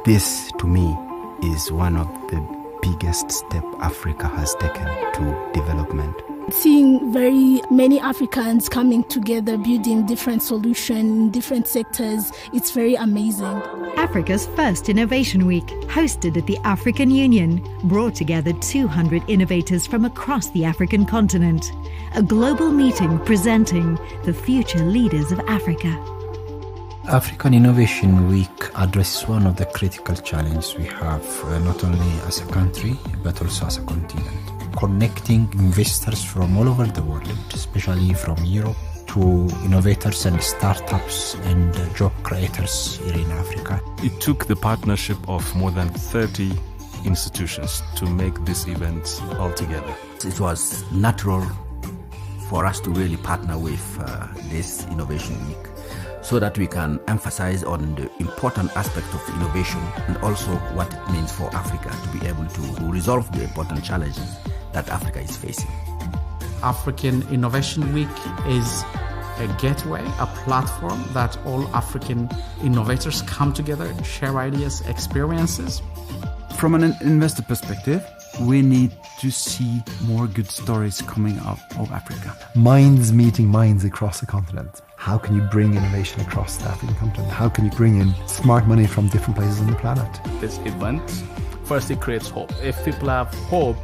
This, to me, is one of the biggest steps Africa has taken to development. Seeing very many Africans coming together, building different solutions in different sectors, it's very amazing. Africa's first Innovation Week, hosted at the African Union, brought together 200 innovators from across the African continent. A global meeting presenting the future leaders of Africa. African Innovation Week addresses one of the critical challenges we have, not only as a country, but also as a continent. Connecting investors from all over the world, especially from Europe, to innovators and startups and job creators here in Africa. It took the partnership of more than 30 institutions to make this event all together. It was natural for us to really partner with this Innovation Week, so that we can emphasize on the important aspect of innovation and also what it means for Africa to be able to resolve the important challenges that Africa is facing. African Innovation Week is a gateway, a platform that all African innovators come together, share ideas, experiences. From an investor perspective, we need to see more good stories coming out of Africa. Minds meeting minds across the continent. How can you bring innovation across the African continent? How can you bring in smart money from different places on the planet? This event, first, it creates hope. If people have hope,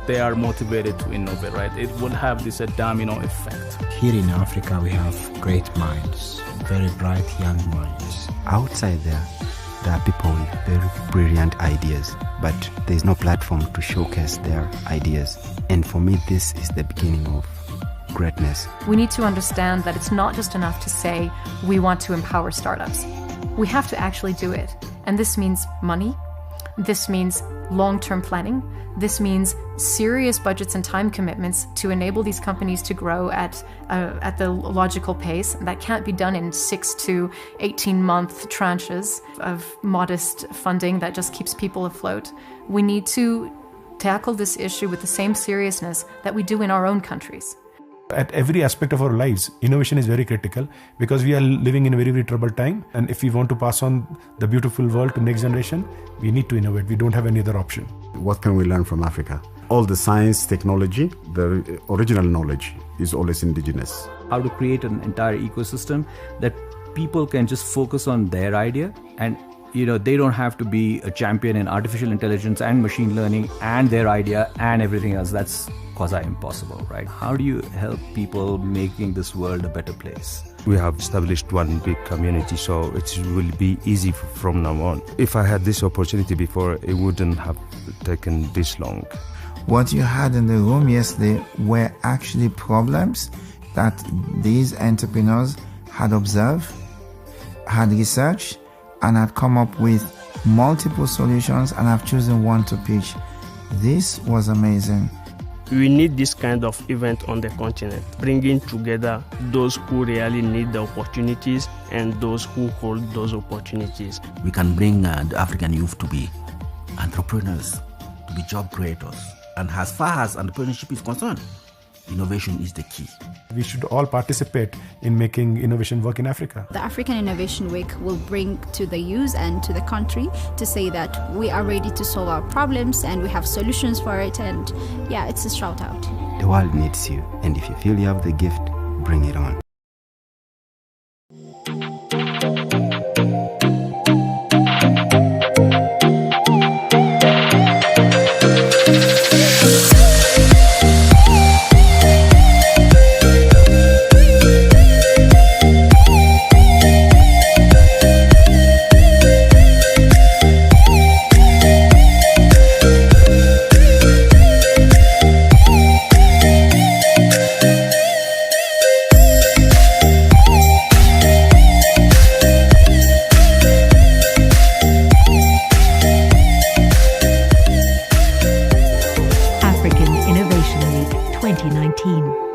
they are motivated to innovate, right? It will have this domino effect. Here in Africa, we have great minds, very bright young minds. Outside there are people with very brilliant ideas, but there's no platform to showcase their ideas. And for me, this is the beginning of greatness. We need to understand that it's not just enough to say we want to empower startups. We have to actually do it. And this means money. This means long-term planning. This means serious budgets and time commitments to enable these companies to grow at the logical pace. That can't be done in 6 to 18-month tranches of modest funding that just keeps people afloat. We need to tackle this issue with the same seriousness that we do in our own countries. At every aspect of our lives, innovation is very critical because we are living in a very, very troubled time. And if we want to pass on the beautiful world to next generation, we need to innovate. We don't have any other option. What can we learn from Africa? All the science, technology, the original knowledge is always indigenous. How to create an entire ecosystem that people can just focus on their idea, and they don't have to be a champion in artificial intelligence and machine learning and their idea and everything else. That's quasi-impossible, right? How do you help people making this world a better place? We have established one big community, so it will be easy from now on. If I had this opportunity before, it wouldn't have taken this long. What you had in the room yesterday were actually problems that these entrepreneurs had observed, had researched, and had come up with multiple solutions and have chosen one to pitch. This was amazing. We need this kind of event on the continent, bringing together those who really need the opportunities and those who hold those opportunities. We can bring the African youth to be entrepreneurs, to be job creators. And as far as entrepreneurship is concerned, innovation is the key. We should all participate in making innovation work in Africa. The African Innovation Week will bring to the youth and to the country to say that we are ready to solve our problems and we have solutions for it, and yeah, it's a shout out. The world needs you, and if you feel you have the gift, bring it on. African Innovation Week 2019.